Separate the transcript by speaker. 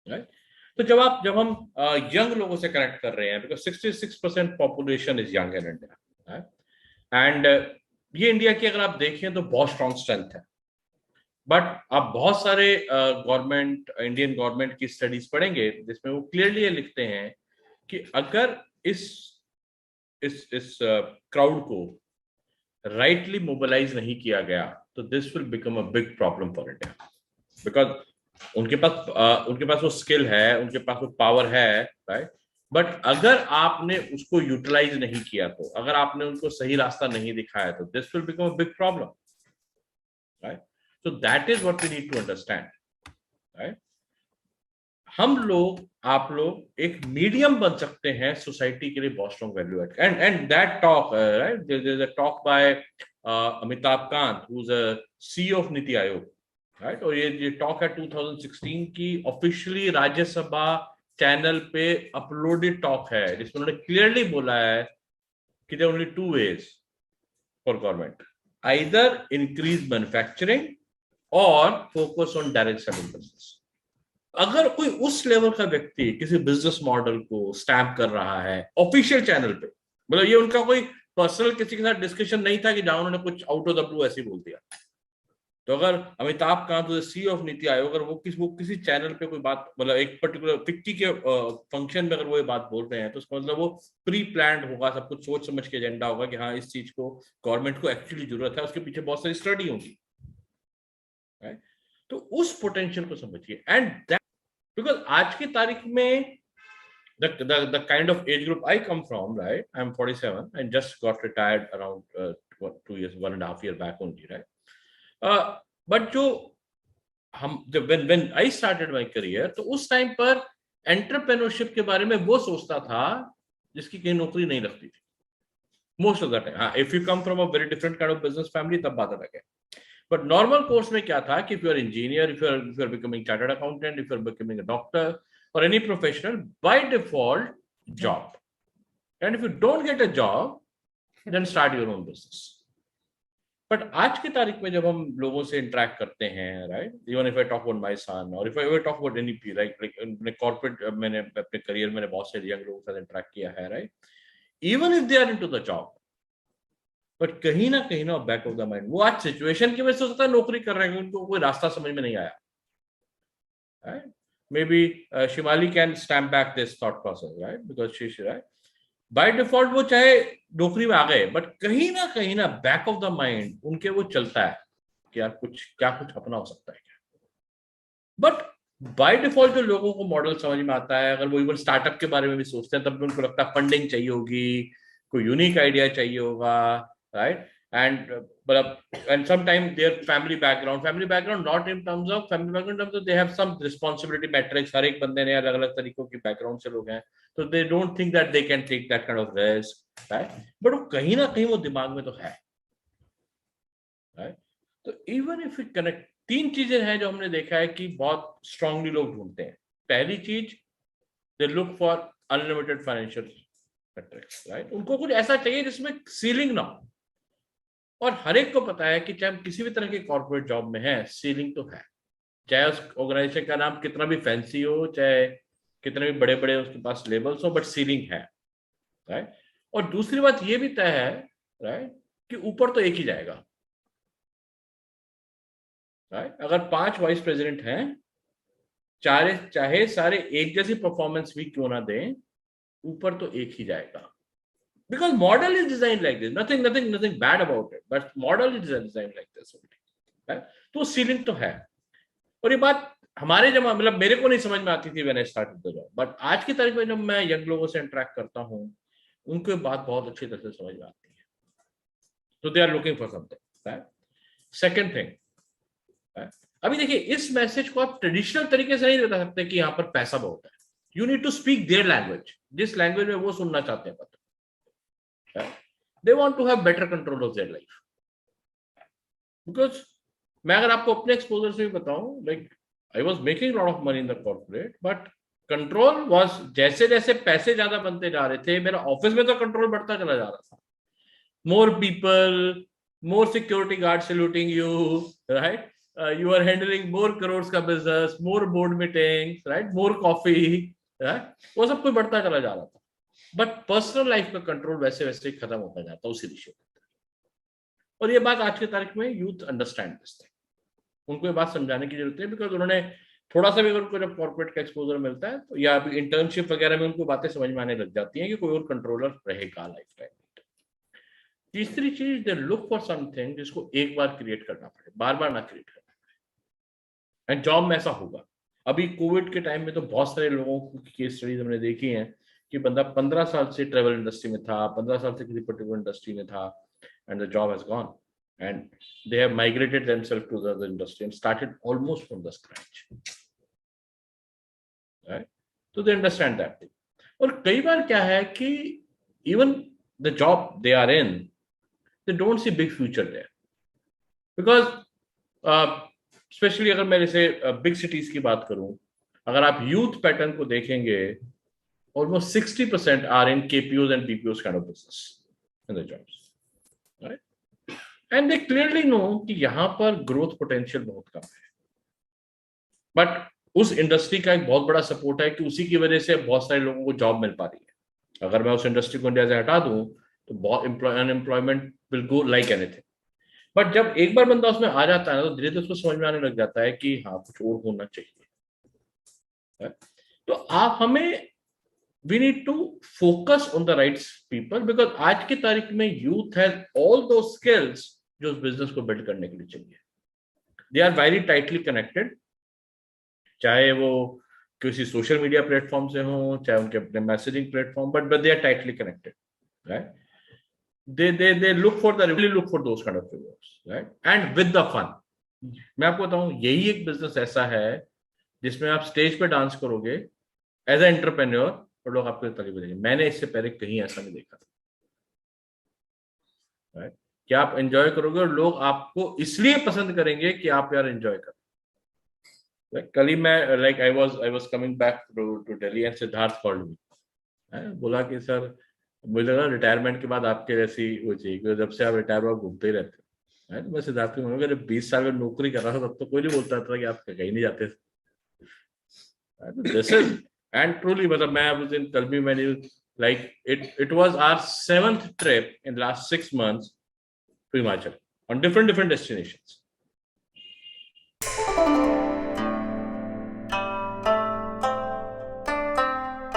Speaker 1: Right. तो जब हम यंग लोगों से कनेक्ट कर रहे हैं, because 66% population is young in India, and ये इंडिया की अगर आप देखें तो बहुत स्ट्रॉन्ग स्ट्रेंथ है। बट आप बहुत सारे इंडियन गवर्नमेंट की स्टडीज पढ़ेंगे जिसमें वो क्लियरली ये लिखते हैं कि अगर इस क्राउड को राइटली मोबिलाइज नहीं किया गया तो this will become a big problem for India, because उनके पास वो स्किल है, उनके पास वो पावर है, राइट। बट अगर आपने उसको यूटिलाइज नहीं किया, तो अगर आपने उनको सही रास्ता नहीं दिखाया, तो this will become a big problem, right. So that is what we need to understand, right. आप लोग एक मीडियम बन सकते हैं सोसाइटी के लिए, बहुत strong value add, and that talk, right, there is a talk by Amitabh Kant, who is a CEO of Niti Aayog, right. और ये टॉक है 2016 की, ऑफिशियली राज्यसभा चैनल पे अपलोडेड टॉक है, जिसमें उन्होंने क्लियरली बोला है कि there only two ways for government, either increase manufacturing और focus on direct selling business. अगर कोई उस लेवल का व्यक्ति किसी बिजनेस मॉडल को स्टैम्प कर रहा है ऑफिशियल चैनल पे, मतलब ये उनका कोई पर्सनल किसी के साथ डिस्कशन नहीं था कि जहां उन्होंने कुछ आउट ऑफ द ब्लू ऐसे बोल दिया, तो अगर अमिताभ कांत सीईओ ऑफ नीति आयोग, अगर वो किसी चैनल पे कोई बात, मतलब एक पर्टिकुलर फिक्की के फंक्शन में अगर वो ये बात बोल रहे हैं, तो उसका मतलब वो प्री प्लान्ड होगा, सब कुछ सोच समझ के एजेंडा होगा कि हाँ इस चीज को गवर्नमेंट को एक्चुअली जरूरत है, उसके पीछे बहुत सारी स्टडी होगी, राइट। तो उस पोटेंशियल को समझिए, एंड दैट, बिकॉज आज की तारीख में the kind of age group I come from, right? I'm 47 and just got retired around 2 years, 1.5 year back only, right? But जो हम जब when I started my career, तो उस टाइम पर एंटरप्रेन्योरशिप के बारे में वो सोचता था जिसकी कहीं नौकरी नहीं लगती थी, मोस्ट ऑफ द टाइम। हाँ, if you come from a very different kind of business family, तब बात अलग है। बट नॉर्मल कोर्स में क्या था कि if you are engineer, if you are becoming chartered accountant, if you are becoming a doctor or any professional, by default job, and if you don't get a job, then start your own business. But आज की तारीख में जब हम लोगों से interact करते हैं, right, even if I talk about my son और if I ever talk about any P, like corporate, मैंने अपने करियर में बहुत से यंग लोगों के साथ इंटरेक्ट किया है, right, even if they are into the job, but कहीं ना बैक ऑफ द माइंड वो आज सिचुएशन की वजह से हो सकता है नौकरी कर रहे हैं, उनको कोई रास्ता समझ में नहीं आया, right. Maybe Shivali can stamp back this thought process, right? Because she's right. By default वो चाहे नौकरी में आ गए, बट कहीं ना बैक ऑफ द माइंड उनके वो चलता है कि यार कुछ अपना हो सकता है क्या। बट बाय डिफॉल्ट जो लोगों को मॉडल समझ में आता है, अगर वो इवन स्टार्टअप के बारे में भी सोचते हैं, तब भी उनको लगता है फंडिंग चाहिए होगी, कोई यूनिक आइडिया चाहिए होगा, right. And and sometimes their family background, not in terms of family background, in terms of they have some responsibility metrics, हर एक बंदे ने अलग अलग तरीकों की बैकग्राउंड से लोग हैं, तो they don't think that they can take that kind of risk, right? But वो कहीं ना कहीं वो दिमाग में तो है, right? तो इवन इफ यू कनेक्ट, तीन चीजें हैं जो हमने देखा है कि बहुत स्ट्रांगली लोग ढूंढते हैं। पहली चीज, they look for unlimited financial matrix, right. उनको कुछ ऐसा चाहिए जिसमें सीलिंग ना हो, और हर एक को पता है कि चाहे हम किसी भी तरह के कॉर्पोरेट जॉब में है, सीलिंग तो है, चाहे उस ऑर्गेनाइजेशन का नाम कितना भी फैंसी हो, चाहे कितने भी बड़े बड़े उसके पास लेबल्स हो, बट सीलिंग है, राइट। और दूसरी बात ये भी तय है, राइट, कि ऊपर तो एक ही जाएगा, राइट। अगर 5 वाइस प्रेसिडेंट हैं, चाहे सारे एक जैसी परफॉर्मेंस भी क्यों ना दें, ऊपर तो एक ही जाएगा, because model is designed like this, nothing bad about it, but model is designed like this only, right? तो सीलिंग तो है। और ये बात हमारे मतलब मेरे को नहीं समझ में आती थी when I started the job, but आज की तारीख में जब मैं यंग लोगों से इंटरेक्ट करता हूँ, उनको बात बहुत अच्छी तरह से समझ में आती है, तो they are looking for something, right. Second thing, अभी देखिए, इस मैसेज को आप ट्रेडिशनल तरीके से नहीं बता सकते कि यहाँ पर पैसा बहुत है। You need to speak their language, जिस लैंग्वेज में वो सुनना चाहते हैं, they want to have better control of their life, because मैं अगर आपको अपने एक्सपोजर से भी बताऊं, like I was making a lot of money in the corporate, but control was, जैसे जैसे पैसे ज्यादा बनते जा रहे थे, मेरा ऑफिस में तो कंट्रोल बढ़ता चला जा रहा था, more people, more security guard saluting you, right, you are handling more crores का business, more board meetings, right? More coffee, right? वो सब कुछ बढ़ता चला जा रहा था, बट पर्सनल लाइफ का कंट्रोल वैसे वैसे खत्म होता जाता उसी दिशा में। और ये बात आज की तारीख में यूथ अंडरस्टैंड दिस थिंग, उनको ये बात समझाने की जरूरत है, बिकॉज उन्होंने थोड़ा सा भी अगर उनको जब कॉर्पोरेट का एक्सपोजर मिलता है तो या इंटर्नशिप वगैरह में उनको बातें समझ में आने लग जाती हैं कि कोई और कंट्रोलर रहेगा लाइफ टाइम। तीसरी चीज, दे लुक फॉर समथिंग जिसको एक बार क्रिएट करना पड़े, बार बार ना क्रिएट करना पड़े, एंड जॉब में ऐसा होगा। अभी कोविड के टाइम में तो बहुत सारे लोगों की केस स्टडीज हमने देखी हैं कि बंदा 15 साल से ट्रेवल इंडस्ट्री में था, 15 साल से किसी पर्टिकुलर इंडस्ट्री में था, and the job has gone and they have migrated themselves to the other industry and started almost from the scratch, right? So they understand that thing. और कई बार क्या है कि even the job they are in, they don't see big future there, because especially अगर मैं जैसे big cities की बात करूं, अगर आप youth pattern को देखेंगे, almost 60% are in KPOs and BPOs kind of business in the jobs, right? And they clearly know कि यहां पर ग्रोथ पोटेंशियल बहुत कम है, बट उस इंडस्ट्री का एक बहुत बड़ा सपोर्ट है कि उसी की वजह से बहुत सारे लोगों को जॉब मिल पा रही है। अगर मैं उस इंडस्ट्री को इंडिया से हटा दूं तो बहुत unemployment will go like anything, but जब एक बार बंदा उसमें आ जाता है ना तो धीरे धीरे उसको समझ में आने लग जाता है कि हाँ कुछ और होना चाहिए। तो आप हमें we need to focus on the right people, because आज की तारीख में youth has all those skills जो उस बिजनेस को बिल्ड करने के लिए चाहिए। They are very tightly connected, चाहे वो किसी सोशल मीडिया प्लेटफॉर्म से हो, चाहे उनके अपने messaging platform, but they are tightly connected, right? they look for the really look for those kind of rewards, right? And with the fun. मैं आपको बताऊं, यही एक बिजनेस ऐसा है जिसमें आप स्टेज पे डांस करोगे एज ए एंटरप्रेन्योर और लोग आपको ताली बजाएंगे। मैंने इससे पहले कहीं ऐसा नहीं देखा, राइट? कि आप एंजॉय करोगे और लोग आपको इसलिए पसंद करेंगे कि आप यार एंजॉय करो। कल ही मैं I was coming back to Delhi and Siddharth called me, बोला कि सर मुझे लगा रिटायरमेंट के बाद आपके जैसी वो चाहिए, क्योंकि जब से आप रिटायर हुआ घूमते ही रहते हैं। तो मैं सिद्धार्थ को बोलूंगा, जब 20 साल में नौकरी कर रहा था तब तो कोई नहीं बोलता था कि आप कहीं नहीं जाते। दिस इज एंड ट्रूली, मतलब मैं उस दिन कल भी मैंने like it was our 7th trip in last 6 months to Himachal on different destinations.